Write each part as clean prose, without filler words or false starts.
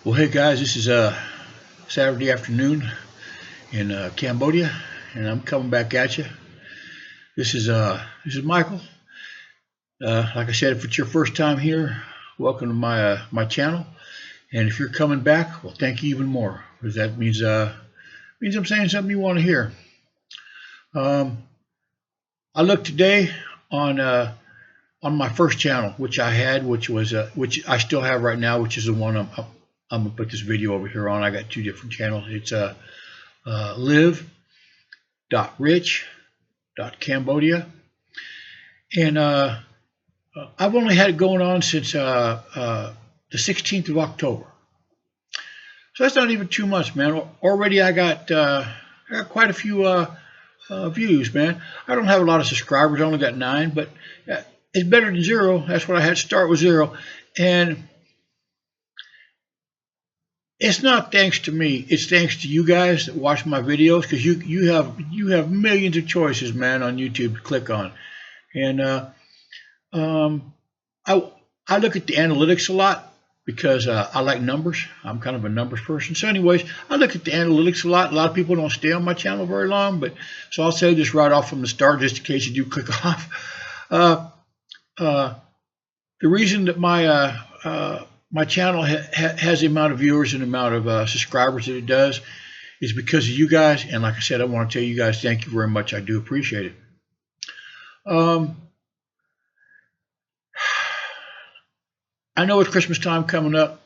Well, hey guys, this is Saturday afternoon in Cambodia, and I'm coming back at you. This is Michael. Like I said, if it's your first time here, welcome to my channel. And if you're coming back, well, thank you even more, because that means I'm saying something you want to hear. I looked today on my first channel, which I had, which I still have right now, which is the one I'm gonna put this video over here on. I got two different channels. It's live.rich.cambodia, and I've only had it going on since the 16th of October. So that's not even 2 months, man. Already I got quite a few views, man. I don't have a lot of subscribers. I only got 9, but it's better than 0. That's what I had to start with, 0. And it's not thanks to me. It's thanks to you guys that watch my videos, because you have millions of choices, man, on YouTube to click on. And I look at the analytics a lot because I like numbers. I'm kind of a numbers person. So anyways, I look at the analytics a lot. A lot of people don't stay on my channel very long, but so I'll say this right off from the start, just in case you do click off. The reason that my channel has the amount of viewers and the amount of subscribers that it does is because of you guys. And like I said, I want to tell you guys, thank you very much. I do appreciate it. I know it's Christmas time coming up.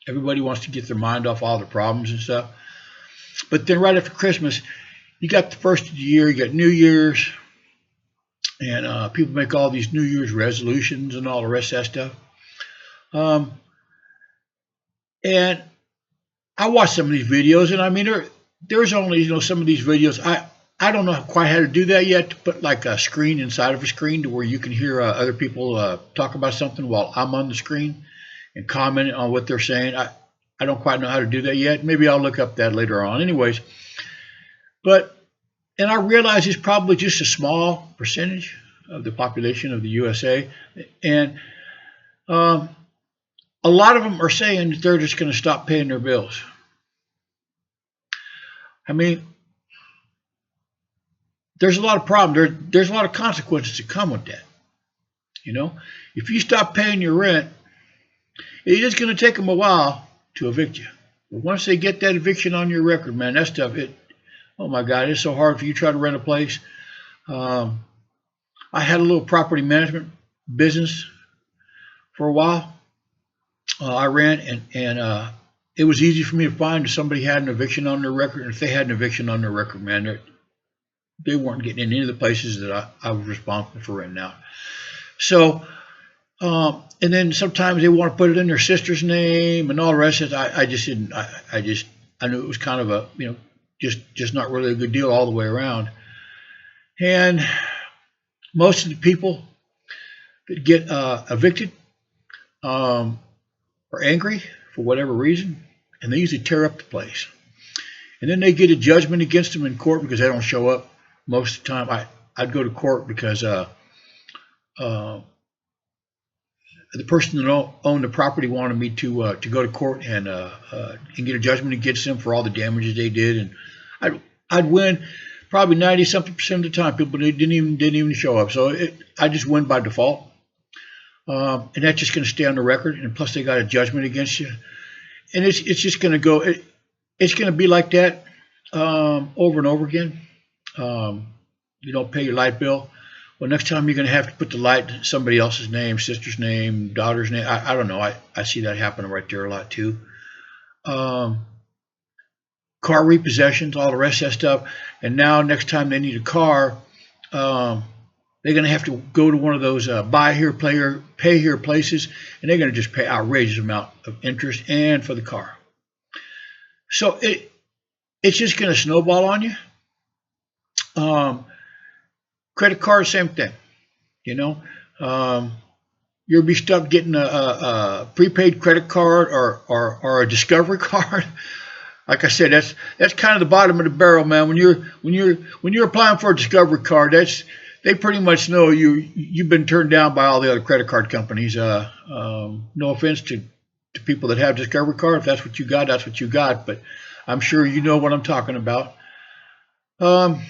Everybody wants to get their mind off all the problems and stuff. But then right after Christmas, you got the first of the year, you got New Year's, and people make all these New Year's resolutions and all the rest of that stuff. And I watched some of these videos, and I mean, there's only, some of these videos, I don't know quite how to do that yet, to put like a screen inside of a screen to where you can hear other people talk about something while I'm on the screen and comment on what they're saying. I don't quite know how to do that yet. Maybe I'll look up that later on. Anyways, and I realize it's probably just a small percentage of the population of the USA, and a lot of them are saying that they're just going to stop paying their bills. I mean, there's a lot of problems. There's a lot of consequences that come with that. If you stop paying your rent, it is going to take them a while to evict you. But once they get that eviction on your record, man, that stuff, oh my God, it's so hard for you to try to rent a place. I had a little property management business for a while. I ran, and it was easy for me to find if somebody had an eviction on their record. And if they had an eviction on their record, man, they weren't getting in any of the places that I was responsible for renting out. So, and then sometimes they want to put it in their sister's name and all the rest of it. I just didn't. I knew it was kind of a, just not really a good deal all the way around. And most of the people that get evicted are angry for whatever reason, and they usually tear up the place. And then they get a judgment against them in court because they don't show up. Most of the time, I'd go to court because the person that owned the property wanted me to go to court and get a judgment against them for all the damages they did, and I'd win probably 90-something% of the time. People didn't even show up, so I just win by default. And that's just going to stay on the record, and plus they got a judgment against you, and it's just going to go. It's going to be like that over and over again. You don't pay your light bill. Well, next time you're going to have to put the light in somebody else's name, sister's name, daughter's name. I don't know. I see that happening right there a lot too. Car repossessions, all the rest of that stuff. And now next time they need a car, they're going to have to go to one of those buy here, pay here places, and they're going to just pay outrageous amount of interest and for the car. So it's just going to snowball on you. Credit card, same thing. You'll be stuck getting a prepaid credit card or a Discovery card. Like I said, that's kind of the bottom of the barrel, man. When you're applying for a Discovery card, they pretty much know you've been turned down by all the other credit card companies. No offense to people that have Discovery Card. If that's what you got, that's what you got. But I'm sure you know what I'm talking about. And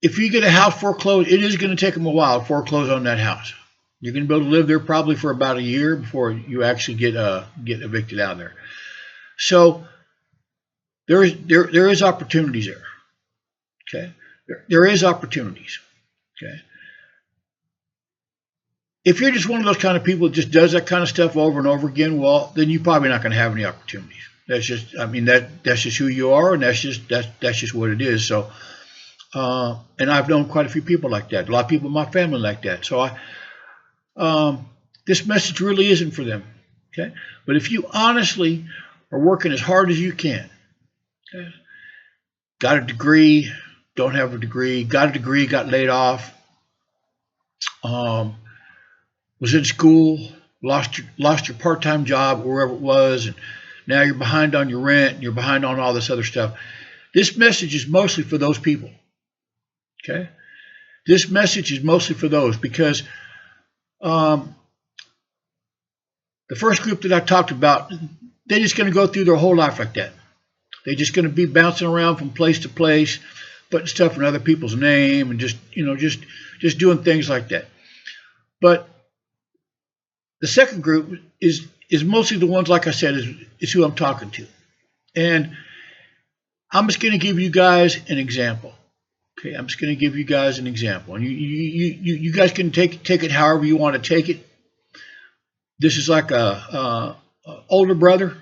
if you get a house foreclosed, it is going to take them a while to foreclose on that house. You're going to be able to live there probably for about a year before you actually get evicted out of there. So there is opportunities there. Okay, there is opportunities. Okay. If you're just one of those kind of people that just does that kind of stuff over and over again, well, then you're probably not going to have any opportunities. That's just, I mean, that's just who you are, and that's just what it is. So, and I've known quite a few people like that. A lot of people in my family like that. So this message really isn't for them. Okay, but if you honestly are working as hard as you can, okay, got a degree, don't have a degree, got a degree, got laid off, was in school, lost your part-time job, wherever it was, and now you're behind on your rent, and you're behind on all this other stuff. This message is mostly for those people. Okay? This message is mostly for those because the first group that I talked about, they're just going to go through their whole life like that. They're just going to be bouncing around from place to place, putting stuff in other people's name, and just doing things like that. But the second group is mostly the ones, like I said, is who I'm talking to. And I'm just going to give you guys an example. Okay, I'm just going to give you guys an example. And you guys can take it however you want to take it. This is like a older brother,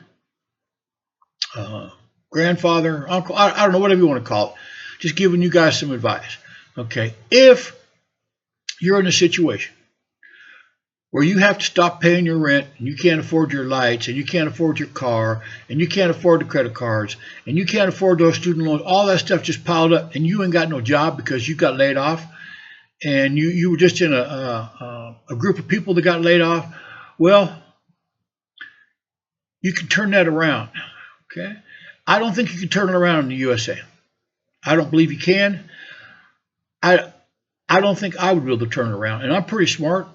grandfather, uncle, I don't know, whatever you want to call it. Just giving you guys some advice. Okay, if you're in a situation where you have to stop paying your rent, and you can't afford your lights, and you can't afford your car, and you can't afford the credit cards, and you can't afford those student loans, all that stuff just piled up, and you ain't got no job because you got laid off, and you were just in a group of people that got laid off, well, you can turn that around, okay? I don't think you can turn it around in the USA. I don't believe you can. I don't think I would be able to turn it around, and I'm pretty smart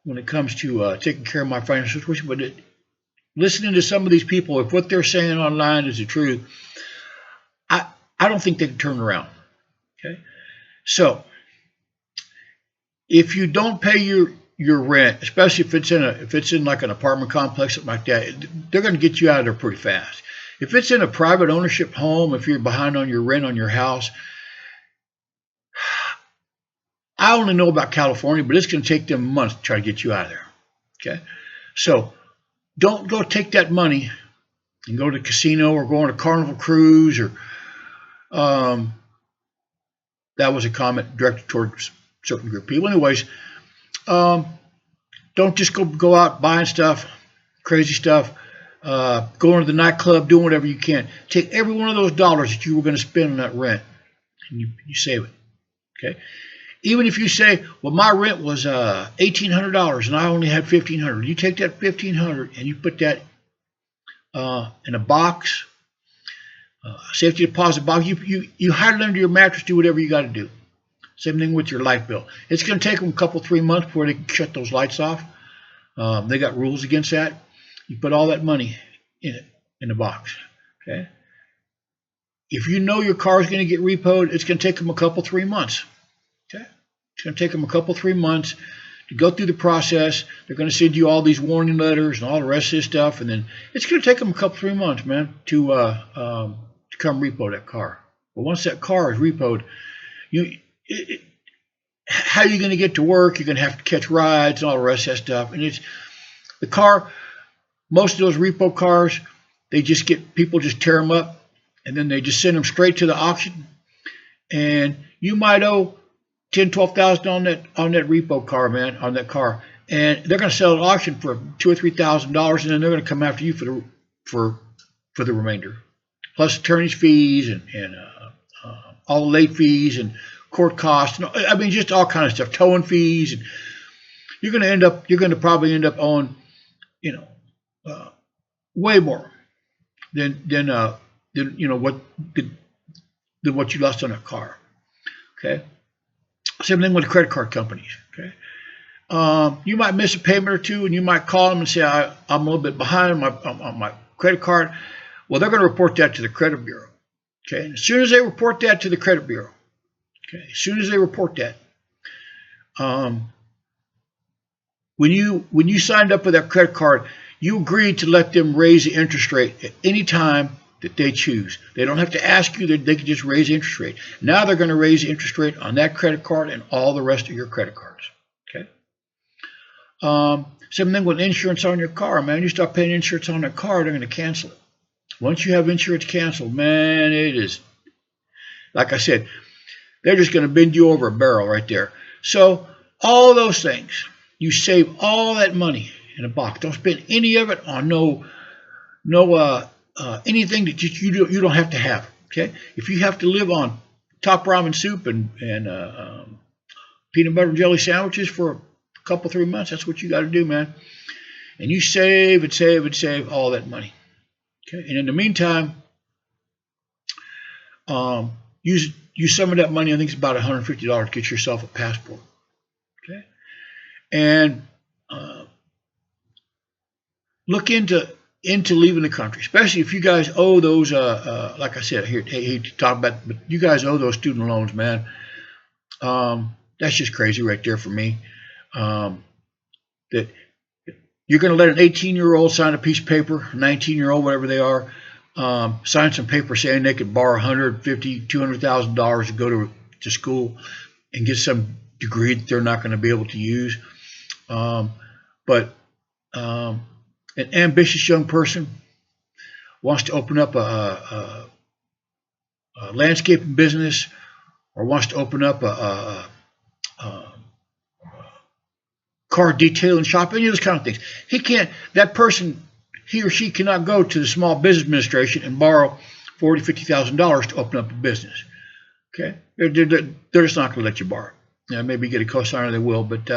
when it comes to taking care of my financial situation, but listening to some of these people, if what they're saying online is the truth, I don't think they can turn around. Okay, so if you don't pay your rent, especially if it's in like an apartment complex, something like that, they're going to get you out of there pretty fast. If it's in a private ownership home, if you're behind on your rent on your house, I only know about California, but it's going to take them months to try to get you out of there. Okay, so don't go take that money and go to the casino or go on a Carnival cruise or that was a comment directed towards certain group of people. Anyways, don't just go out buying stuff, crazy stuff, going to the nightclub, doing whatever you can. Take every one of those dollars that you were going to spend on that rent and you save it. Okay. Even if you say, well, my rent was $1,800 and I only had $1,500, you take that $1,500 and you put that in a box, safety deposit box. You hide it under your mattress, do whatever you got to do. Same thing with your light bill. It's going to take them a couple, 3 months before they can shut those lights off. They got rules against that. You put all that money in it, in the box. Okay. If you know your car is going to get repoed, it's going to take them a couple, 3 months. Okay. It's going to take them a couple, 3 months to go through the process. They're going to send you all these warning letters and all the rest of this stuff, and then it's going to take them a couple, 3 months, man, to come repo that car. But once that car is repoed, how are you going to get to work? You're going to have to catch rides and all the rest of that stuff. And it's the car. Most of those repo cars, people just tear them up, and then they just send them straight to the auction. And you might owe $10,000, $12,000 on that repo car, man, on that car, and they're going to sell it at auction for $2,000 or $3,000, and then they're going to come after you for the remainder, plus attorney's fees and all the late fees and court costs. I mean, just all kinds of stuff, towing fees, and you're going to probably end up owing, way more than what you lost on that car. Okay. Same thing with the credit card companies. Okay. You might miss a payment or two, and you might call them and say, I'm a little bit behind on my credit card. Well, they're going to report that to the credit bureau. Okay, and as soon as they report that to the credit bureau, okay, as soon as they report that, when you signed up for that credit card, you agreed to let them raise the interest rate at any time that they choose. They don't have to ask you, they can just raise the interest rate. Now they're going to raise the interest rate on that credit card and all the rest of your credit cards. Okay. Same thing with insurance on your car, man. You start paying insurance on that car, they're going to cancel it. Once you have insurance canceled, man, it is, like I said, they're just going to bend you over a barrel right there. So all those things, you save all that money in a box. Don't spend any of it on anything that you don't have to have. Okay, if you have to live on top ramen soup and peanut butter and jelly sandwiches for a couple 3 months, that's what you got to do, man. And you save and save and save all that money. Okay, and in the meantime, use some of that money. I think it's about $150 to get yourself a passport. Okay, and look into leaving the country, especially if you guys owe those. Like I said, here, hate to talk about, but you guys owe those student loans, man. That's just crazy right there for me. That you're going to let an 18-year-old sign a piece of paper, 19-year-old, whatever they are, sign some paper saying they could borrow $150,000, $200,000 to go to school and get some degree that they're not going to be able to use. But an ambitious young person wants to open up a landscaping business, or wants to open up a car detailing shop, any of those kind of things. He or she cannot go to the Small Business Administration and borrow $40,000, $50,000 to open up a business. Okay, they're just not going to let you borrow. Maybe get a cosigner, they will, but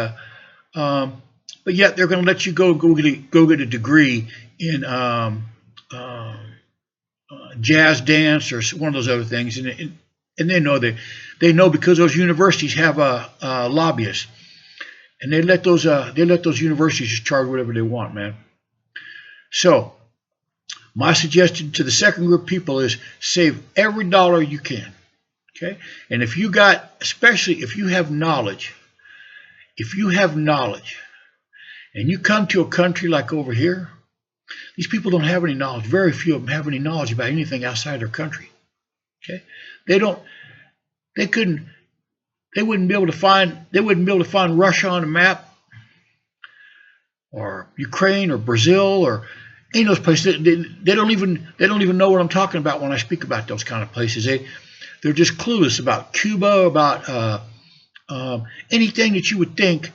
yet they're going to let you go get a degree in jazz dance or one of those other things, and they know because those universities have lobbyists. And they let those universities just charge whatever they want, man. So my suggestion to the second group of people is save every dollar you can. Okay? And especially if you have knowledge, and you come to a country like over here, these people don't have any knowledge. Very few of them have any knowledge about anything outside their country. Okay? They wouldn't be able to find Russia on a map, or Ukraine, or Brazil, or any of those places. They don't even know what I'm talking about when I speak about those kind of places. They're just clueless about Cuba, about anything that you would think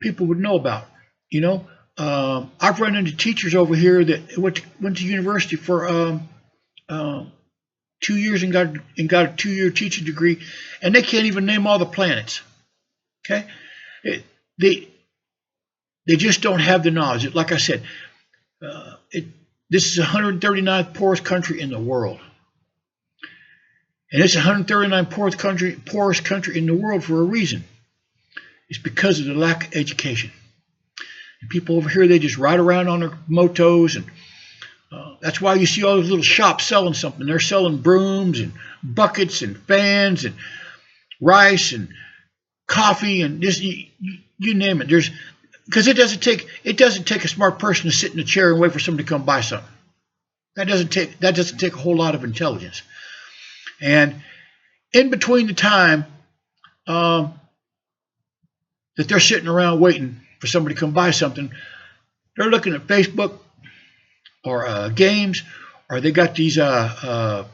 people would know about. I've run into teachers over here that went to university for 2 years and got a 2-year teaching degree, and they can't even name all the planets. Okay, they just don't have the knowledge. Like I said, this is the 139th poorest country in the world, and it's the 139th poorest country in the world for a reason. It's because of the lack of education. And people over here, they just ride around on their motos, and that's why you see all those little shops selling something. They're selling brooms and buckets and fans and rice and coffee and just you name it. Because it doesn't take a smart person to sit in a chair and wait for somebody to come buy something. That doesn't take a whole lot of intelligence. And in between the time that they're sitting around waiting for somebody to come buy something, they're looking at Facebook or games, or they got these soap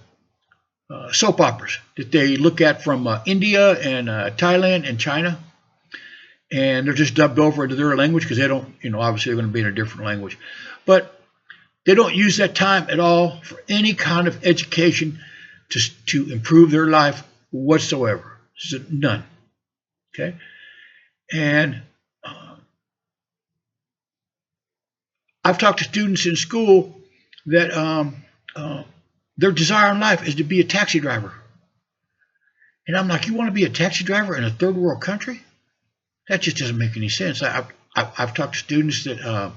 operas that they look at from India and Thailand and China, and they're just dubbed over into their language because they don't, obviously they're going to be in a different language, but they don't use that time at all for any kind of education to improve their life whatsoever. So none. Okay, and I've talked to students in school that their desire in life is to be a taxi driver. And I'm like, you want to be a taxi driver in a third world country? That just doesn't make any sense. I've talked to students that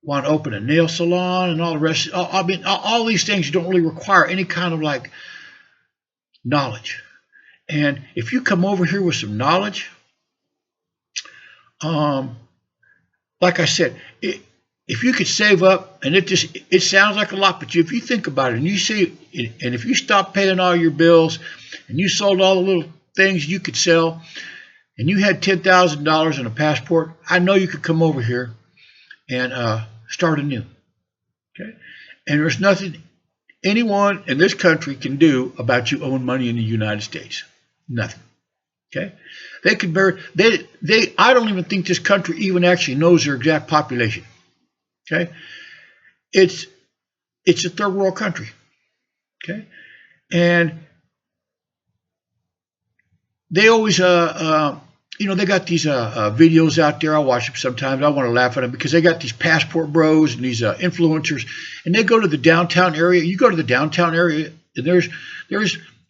want to open a nail salon and all the rest. I mean, all these things don't really require any kind of like knowledge. And if you come over here with some knowledge, like I said, if you could save up, and it sounds like a lot, but if you think about it, and you see, and if you stop paying all your bills, and you sold all the little things you could sell, and you had $10,000 in a passport, I know you could come over here and start anew. Okay, and there's nothing anyone in this country can do about you owing money in the United States. Nothing. Okay, they could bear. I don't even think this country even actually knows their exact population. Okay, it's a third world country. Okay, and they always they got these videos out there. I watch them sometimes. I want to laugh at them because they got these passport bros and these influencers, and they go to the downtown area. You go to the downtown area, and there's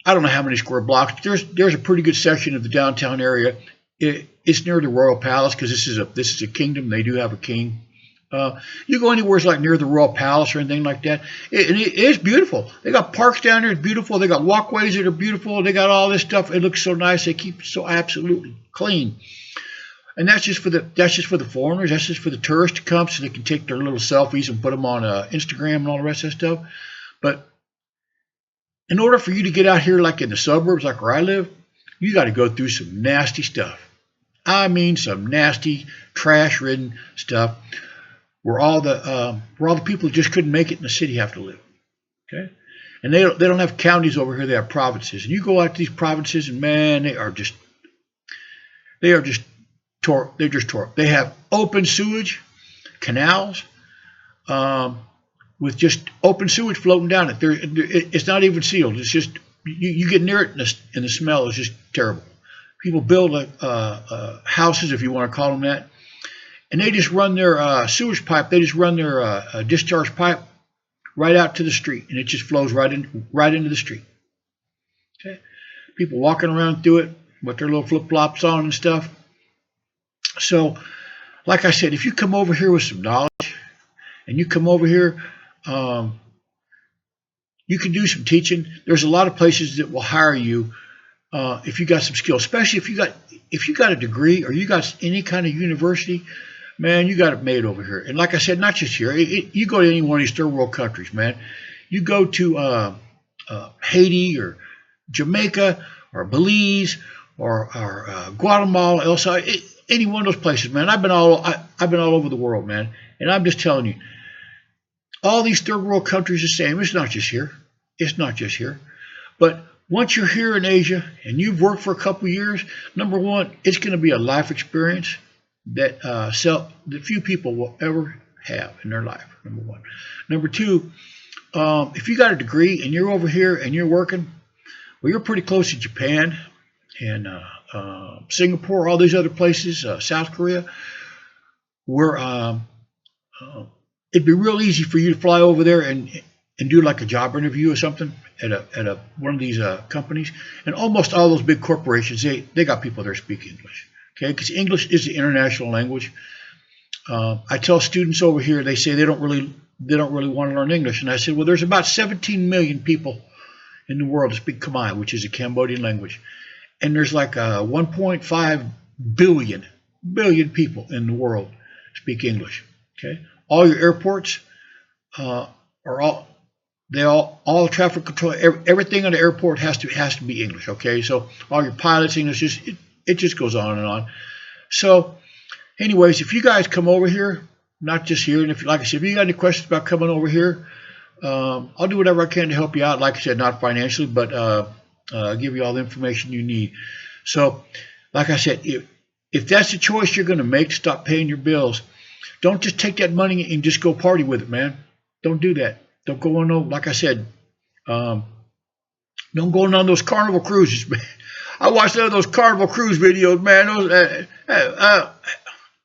I don't know how many square blocks, but there's a pretty good section of the downtown area. It's near the royal palace because this is a kingdom. They do have a king. You go anywhere like near the royal palace or anything like that, it's beautiful. They got parks down there, it's beautiful. They got walkways that are beautiful. They got all this stuff. It looks so nice. They keep it so absolutely clean. And that's just for the foreigners. That's just for the tourists to come so they can take their little selfies and put them on Instagram and all the rest of that stuff. But in order for you to get out here, like in the suburbs, like where I live, you got to go through some nasty stuff. I mean, some nasty, trash-ridden stuff. Where all the people who just couldn't make it in the city have to live, okay? And they don't have counties over here; they have provinces. And you go out to these provinces, and man, they're just tore. They have open sewage, canals, with just open sewage floating down it. It's not even sealed. It's just you get near it, and the smell is just terrible. People build houses, if you want to call them that. And they just run their sewage pipe. They just run their discharge pipe right out to the street, and it just flows right into the street. Okay, people walking around through it with their little flip flops on and stuff. So, like I said, if you come over here with some knowledge, and you come over here, you can do some teaching. There's a lot of places that will hire you if you got some skill, especially if you got a degree or you got any kind of university. Man, you got it made over here. And like I said, not just here. You go to any one of these third world countries, man. You go to Haiti or Jamaica or Belize or Guatemala, El Salvador, any one of those places, man. I've been all over the world, man. And I'm just telling you, all these third world countries are the same. It's not just here. It's not just here. But once you're here in Asia and you've worked for a couple of years, number one, it's going to be a life experience that few people will ever have in their life, number one. Number two, if you got a degree and you're over here and you're working, well, you're pretty close to Japan and Singapore, all these other places, South Korea, where it'd be real easy for you to fly over there and do like a job interview or something at one of these companies. And almost all those big corporations, they got people there speak English. Okay, because English is the international language. I tell students over here, they say they don't really want to learn English, and I said, well, there's about 17 million people in the world that speak Khmer, which is a Cambodian language, and there's like 1.5 billion people in the world speak English. Okay, all your airports are all traffic control, everything on the airport has to be English. Okay, so all your pilots English, it just goes on and on. So anyways, if you guys come over here, not just here, and if, like I said, if you got any questions about coming over here, I'll do whatever I can to help you out. Like I said, not financially, but give you all the information you need. So, like I said, if that's the choice you're going to make to stop paying your bills, don't just take that money and just go party with it, man. Don't do that. Don't go on, like I said, don't go on those Carnival cruises, man. I watched those Carnival cruise videos, man.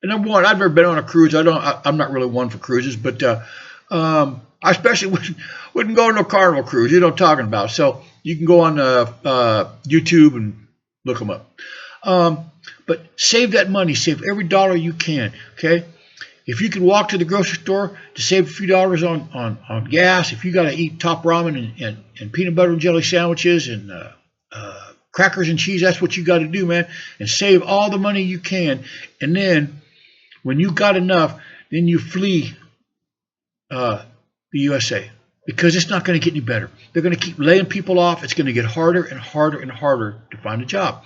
Number one, I've never been on a cruise. I'm not really one for cruises, but I especially wouldn't go on no Carnival cruise. You know what I'm talking about. So you can go on YouTube and look them up. But save that money. Save every dollar you can. Okay. If you can walk to the grocery store to save a few dollars on gas, if you got to eat top ramen and peanut butter and jelly sandwiches and crackers and cheese, that's what you got to do, man. And save all the money you can. And then when you got enough, then you flee the USA, because it's not going to get any better. They're going to keep laying people off. It's going to get harder and harder and harder to find a job.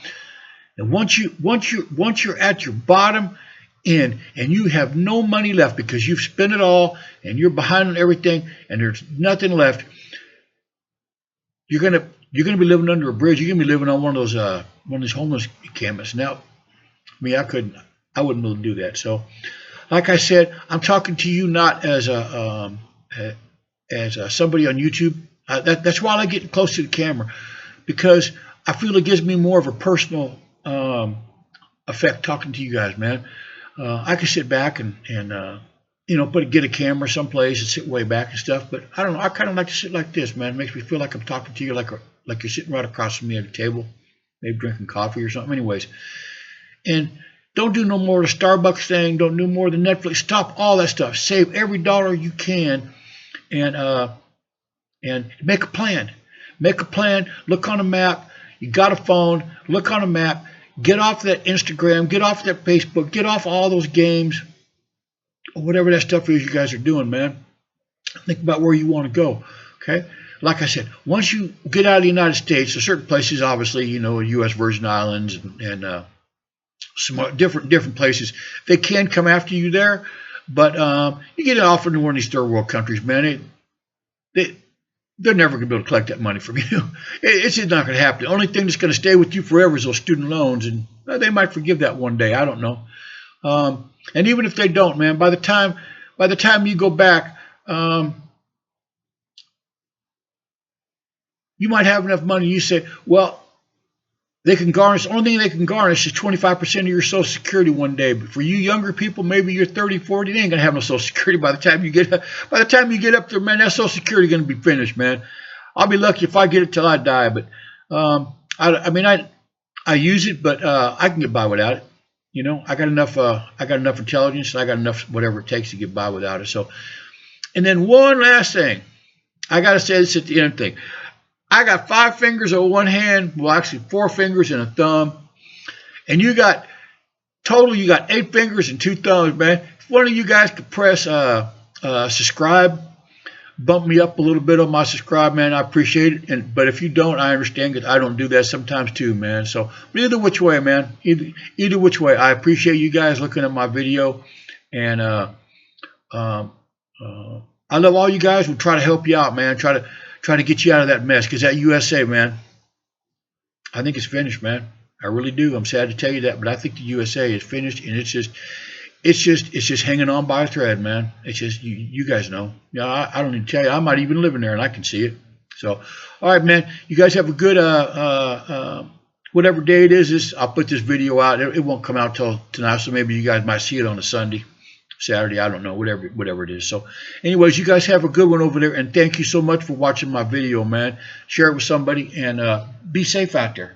And once you're at your bottom end and you have no money left because you've spent it all and you're behind on everything and there's nothing left, you're gonna be living under a bridge. You're gonna be living on one of these homeless encampments. Now, I wouldn't be able to do that. So, like I said, I'm talking to you not as somebody on YouTube. That's why I get close to the camera, because I feel it gives me more of a personal effect talking to you guys, man. I can sit back and get a camera someplace and sit way back and stuff. But I don't know. I kind of like to sit like this, man. It makes me feel like I'm talking to you like you're sitting right across from me at a table, maybe drinking coffee or something. Anyways, and don't do no more of the Starbucks thing. Don't do more of the Netflix. Stop all that stuff. Save every dollar you can, and make a plan. Make a plan. Look on a map. You got a phone. Look on a map. Get off that Instagram, get off that Facebook, get off all those games, or whatever that stuff is you guys are doing, man. Think about where you want to go, okay? Like I said, once you get out of the United States, there's certain places, obviously, U.S. Virgin Islands and some different places, they can come after you there, but you get off into one of these third world countries, man, they're never going to be able to collect that money from you. It's just not going to happen. The only thing that's going to stay with you forever is those student loans, and they might forgive that one day. I don't know. And even if they don't, man, by the time you go back, you might have enough money. You say, well, they can garnish. The only thing they can garnish is 25% of your Social Security one day. But for you younger people, maybe you're 30, 40, they ain't gonna have no Social Security by the time you get up there, man. That Social Security gonna be finished, man. I'll be lucky if I get it till I die. But I use it, but I can get by without it. I got enough intelligence, and I got enough whatever it takes to get by without it. So, and then one last thing, I gotta say this at the end thing. I got 5 fingers on one hand, well, actually 4 fingers and a thumb. And you got 8 fingers and 2 thumbs, man. If one of you guys could press subscribe, bump me up a little bit on my subscribe, man, I appreciate it. But if you don't, I understand, because I don't do that sometimes too, man. So either which way, man, either which way, I appreciate you guys looking at my video. And I love all you guys. We'll try to help you out, man. Try to get you out of that mess, because that USA, man, I think it's finished, man. I really do. I'm sad to tell you that, but I think the USA is finished, and it's just hanging on by a thread, man. It's just you guys know. I don't need to tell you. I might even live in there, and I can see it. So, all right, man. You guys have a good whatever day it is. I'll put this video out. It won't come out till tonight, so maybe you guys might see it on a Sunday. Saturday, I don't know, whatever it is. So anyways, you guys have a good one over there, and thank you so much for watching my video, man. Share it with somebody, and be safe out there.